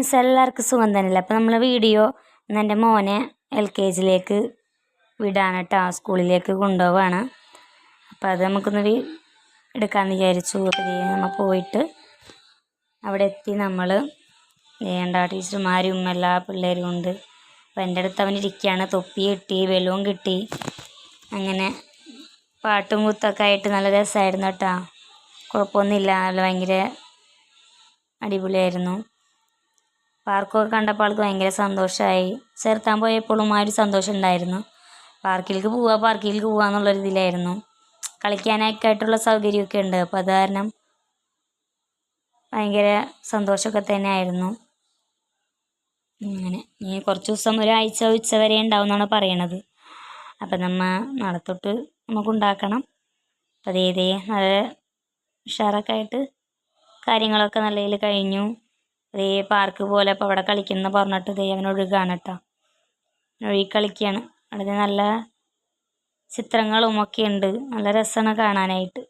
Friends, എല്ലാവർക്കും സുഖം തന്നെയല്ലേ? അപ്പോൾ നമ്മൾ വീഡിയോ ഇന്ന് എൻ്റെ മോനെ LKG വിടാണ് കേട്ടോ, സ്കൂളിലേക്ക് കൊണ്ടുപോവാണ്. അപ്പോൾ അത് നമുക്കൊന്ന് എടുക്കാമെന്ന് വിചാരിച്ചു. അപ്പോൾ നമ്മൾ പോയിട്ട് അവിടെ എത്തി. നമ്മൾ വേണ്ട ടീച്ചർമാരും എല്ലാ പിള്ളേരും ഉണ്ട്. അപ്പോൾ എൻ്റെ അടുത്ത് അവനിരിക്കുകയാണ്. തൊപ്പി കിട്ടി, ബലൂൺ കിട്ടി, അങ്ങനെ പാട്ടും കുത്തൊക്കെ ആയിട്ട് നല്ല രസമായിരുന്നു കേട്ടോ. കുഴപ്പമൊന്നുമില്ല, നല്ല ഭയങ്കര അടിപൊളിയായിരുന്നു. പാർക്കൊക്കെ കണ്ടപ്പോൾ ആൾക്ക് ഭയങ്കര സന്തോഷമായി. ചേർത്താൻ പോയപ്പോഴും ആ ഒരു സന്തോഷം ഉണ്ടായിരുന്നു. പാർക്കിലേക്ക് പോവുക എന്നുള്ളൊരിതിലായിരുന്നു. കളിക്കാനൊക്കെ ആയിട്ടുള്ള സൗകര്യമൊക്കെ ഉണ്ട്. അപ്പോൾ അത് കാരണം ഭയങ്കര സന്തോഷമൊക്കെ തന്നെ ആയിരുന്നു. അങ്ങനെ ഇനി കുറച്ച് ദിവസം, ഒരാഴ്ച ഉച്ച വരെ ഉണ്ടാവും എന്നാണ് പറയണത്. അപ്പം നാളെ തൊട്ട് നമുക്കുണ്ടാക്കണം. അപ്പം അതേ നല്ല ഉഷാറൊക്കെ ആയിട്ട് കാര്യങ്ങളൊക്കെ നല്ല രീതിയിൽ കഴിഞ്ഞു. അതേ പാർക്ക് പോലെ അപ്പോൾ അവിടെ കളിക്കുന്ന പറഞ്ഞിട്ട് അവൻ ഒഴുകാണ് കേട്ടോ. ഒഴുകി കളിക്കുകയാണ്. അവിടെ നല്ല ചിത്രങ്ങളും ഒക്കെ ഉണ്ട്. നല്ല രസമാണ് കാണാനായിട്ട്.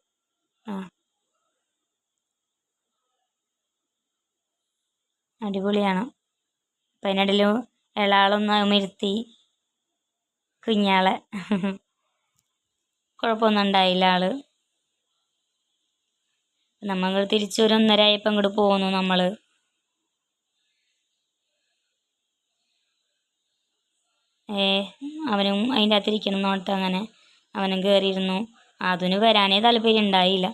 അടിപൊളിയാണ്. അപ്പം അതിനിടയിൽ ഇളാളൊന്ന് ഇരുത്തി കുഞ്ഞാളെ. കുഴപ്പമൊന്നും ഉണ്ടായില്ല ആള്. നമ്മൾ തിരിച്ചൊരു 1:30 ആയപ്പോൾ ഇങ്ങോട്ട് പോന്നു. നമ്മൾ അവനും അതിൻ്റെ അകത്തിരിക്കണം എന്നിട്ട് അങ്ങനെ അവനും കയറിയിരുന്നു. അതിന് വരാനേ താല്പര്യം ഉണ്ടായില്ല.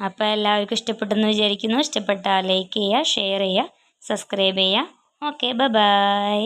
അപ്പോൾ എല്ലാവർക്കും ഇഷ്ടപ്പെട്ടെന്ന് വിചാരിക്കുന്നു. ഇഷ്ടപ്പെട്ടാൽ ലൈക്ക് ചെയ്യുക, ഷെയർ ചെയ്യുക, സബ്സ്ക്രൈബ് ചെയ്യുക. Okay, by.